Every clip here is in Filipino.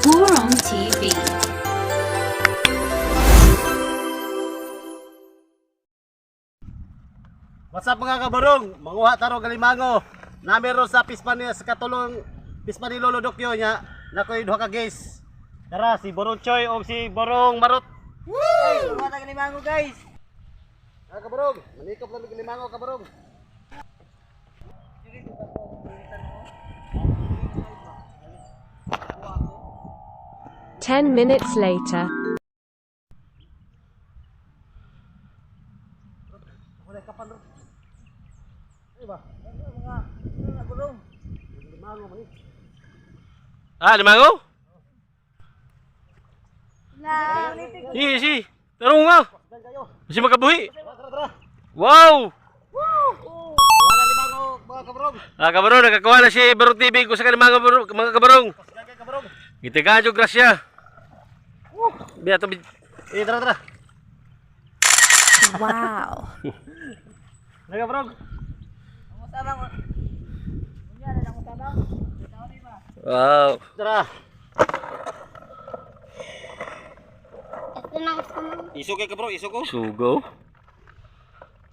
Burong TV. What's up mga kabarong? Manguha taro galimango. Namero sa pispan niya sa katulong pispan ni Lolo Dokyo nya. Nakoy duha ka guys. Tara si Borong Choy o si Borong Marot. Guys, manguha ta galimango guys. Mga kabarong, manikop na galimango kabarong. 10 minutes later. Wala kapan ro. Ay ba? Mga gulong. Galimango man ni. Ah, limango? La. Si. Tarong nga. Dan kayo. Masih makabuhi. Tara. Wow! Wala limango mga kabarong. Ah, kabarong, nakakuha na si Barong TV ko sa kalimango mga kabarong. Kaya kabarong. Gitigaan yung grasya. Biya to. Tara. Wow. Mga kabarong. Ang usabang. Unya na lang usabang. Tawo di ba? Wow. Tara. Ito na gusto mo. Iso kay kabarong, iso ko. Sugo.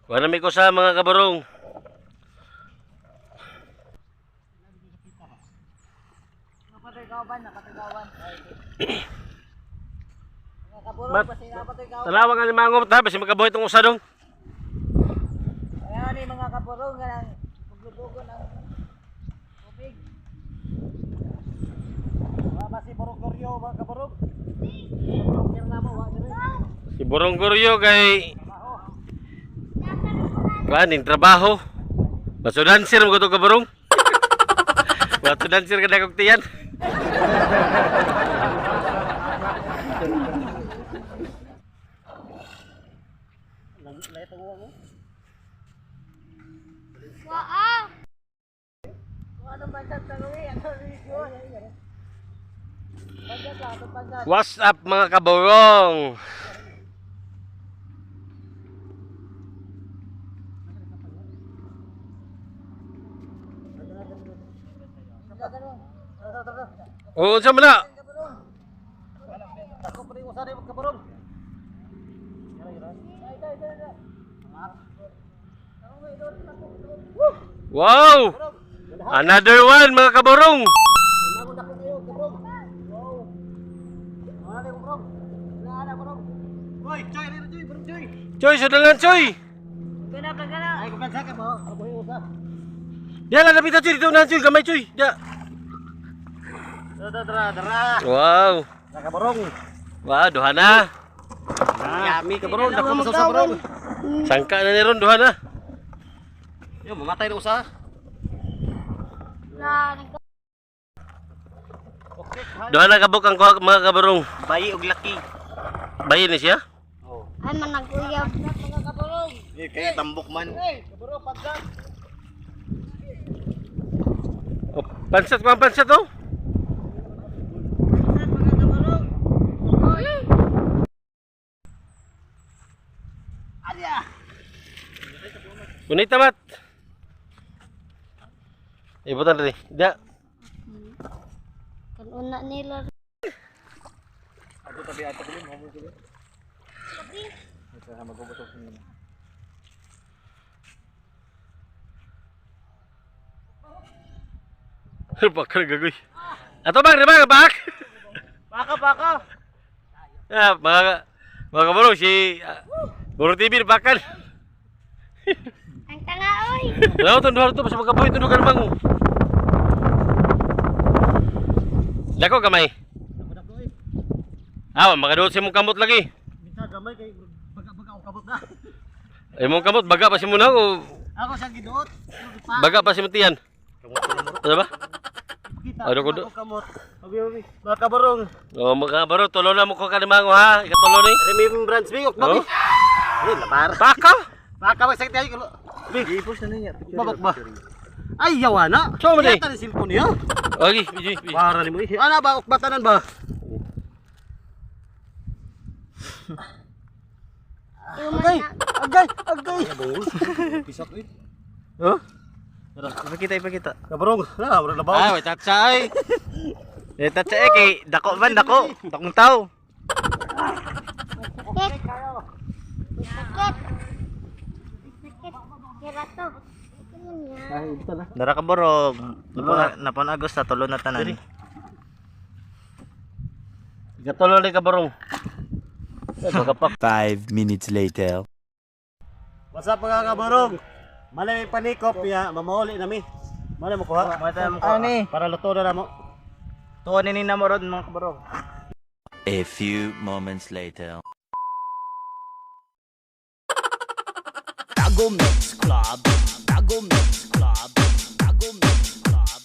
Wala may ko sa mga kabarong. Napatay kawan. Mga kabulong Mat- kasi napatay kawan. Talawang ang limango ta, basi makabuhi itong usadong. Kaya ni mga kabulong nga nang paglubugon ang tubig. Wala si Borong Goryo mga kabarong. Borong Kirnamo wa dire. Si Borong Goryo kay kanin trabaho. Baso dancer mo ko to kabarong. Baso dancer ka na kong tiyan. Wow! Kung anong bansat sa uwi, ano review. Bansat lang, itong bansat. What's up mga kabarong? Oo, saan mo na? Ako pa rin usa mga kabarong. Wow! Another one mga kabarong! Mangon dako kayo kabarong. Wow. Wala ni kabarong. Wala na kabarong. Hoy, Choy, ano Choy, Borong Choy. Choy, sudalan Choy! Pagkana. Ay, kumansa ka mo. Ako yung usa. Diyan lang napita Choy, dito na Choy, gamay Choy. Diyan. Dara. Wow! Mga kabarong. Wow, duha na. Yami kabarong, dako mo sa kabarong. Sangka na ni ron, duha na. Yo, mamatay na usa. Okay, Duha na kabuk ang kuha mga kabarong. bayi og laki. Bayi ni siya? Oh. Ay, managuyab. Mga kabulong. Eh, kay tambok man. Hey, kabulong, pagkat. Oh, pansat ko ang pansat oh. Mga kabulong. Alya. Kunit tamat. Ibutan tadi. Dia. Kan una nila. Ako tabi ato ko mo ko. Ito na magubusok ni. Bakal gagoy. Ato bang, bak. Baka. Ya, mga kabarong si Borong TV bakal. Ang tanga, oy. Lawa to duha to basta makabuhi to dugan mango. Dako gamay. Dako eh. Ah, makaduot si mong kamot lagi. Bisa gamay kay baga og kabot na. Mong kamot baga pa si mo na o Ako sa giduot. baga pa si mo tiyan. Ano ba? Kita. Ano ko do? Kamot. Obi. Mga kabarong. Oh, mga kabarong tulo na mo ko kalimango ha. Ikatulo ni. Remembrance big ok babi. Oh. Eh, labar. Baka. Baka ba sakit ayo. Big. Ipos na niya. Babak ba? Ay, yawa na. So, mali. Yata ni cellphone niya. Okay, biji. Para ni mo. Ana ba ukbatanan ba? Agay. Agay. Pisat eh. Huh? Ipakita. Kabarong, wala na ba? Ah, wait, tatsa ay. Tatsa eh, kay dako man, dako. Dakong tao. Sakit. Sakit. Sakit. Kira to. Dara ka borog. Napanagos sa tulo na tanan. Gatolo ni kabarong. Bagapak. 5 minutes later. What's up mga kabarong? Malay may panikop ya, mamahuli nami. Malay mo kuha. Para luto na mo. Tuwa ni na mo ron mga kabarog. A few moments later. Tago Mix Club. Tago Mix Club. Tago Mix Club.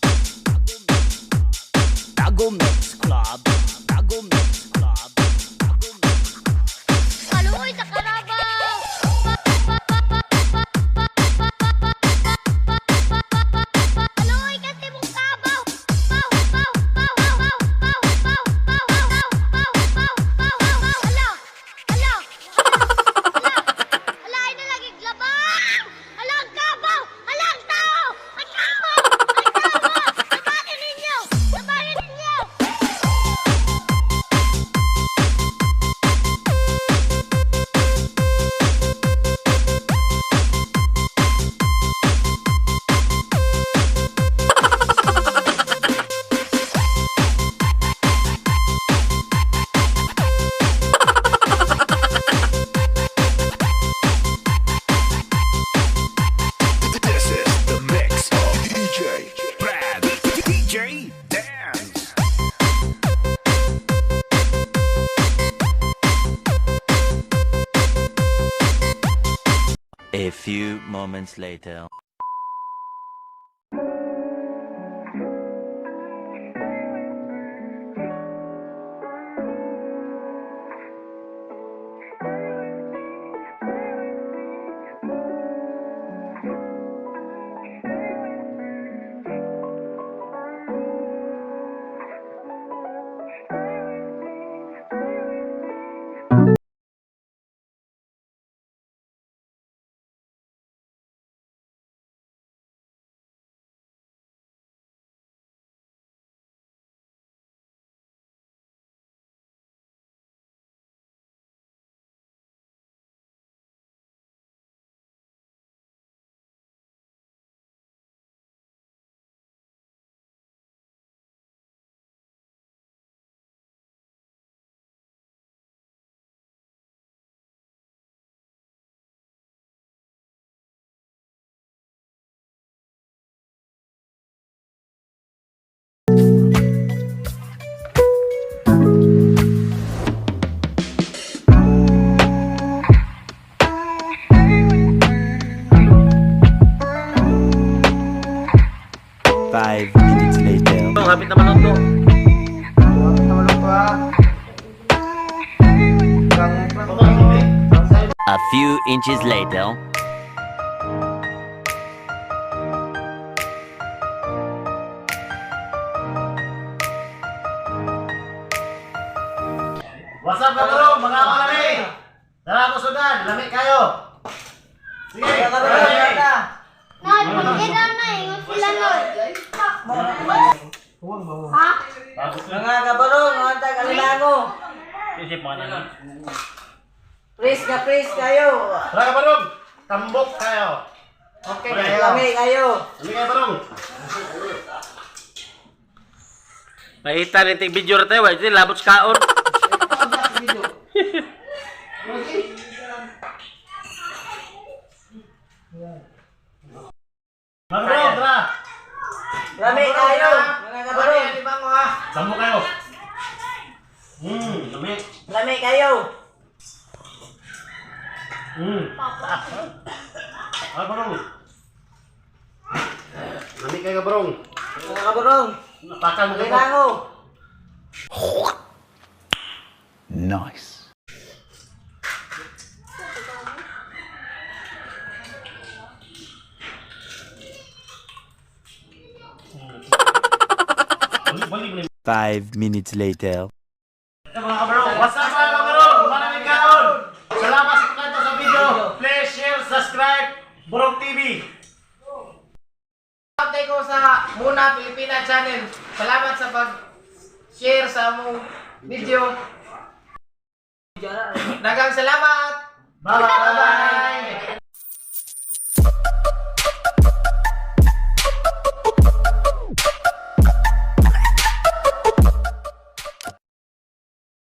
Tago Mix Club. Tago Mix Club. Kaluoy sa karabaw. Kaluoy kasi mong kabaw. Baw, baw, baw, baw, baw, baw, baw, baw, baw, baw, baw, baw, baw. Ala, ala, ala, ala, ay nalagig labang. Ala, ang kabaw. Ala, ang tao. Ang kabaw. Ang kabaw. Labanan ninyo. Labanan ninyo. This is the mix of DJ Brad. DJ Dance. A few moments later. Five minutes later. Kapit naman ito. A few inches later. What's up kabarong, mga kalami? Tara mo sudan, lamig kayo. Sige, Nay, pagkira na eh. Ingon sila nun. Ha? Mga kabarong, mga taga-Alimango. Isip mo na. Praise kayo. Tara kabarong, tambok kayo. Okay, lami kayo. Lamig kayo barong. Nakita rin ting video rin tayo. Wait, labot sa kaon. Mga kabarong, tara. Lami kayo. Mga kabarong. Tambok kayo. Lamig. Lami kayo. Kabarong. Lamig kayo kabarong. Mga kabarong. Napakan mo kayo. Alimango. Nice. Balik. 5 minutes later. Mga kabarong, what's up mga kabarong? Maraming kaon. Salamat sa pagkanta sa video. Please share, subscribe, Borong TV. Laguna Pilipina Channel. Salamat sa pag-share sa among video. Dagang salamat. Bye-bye.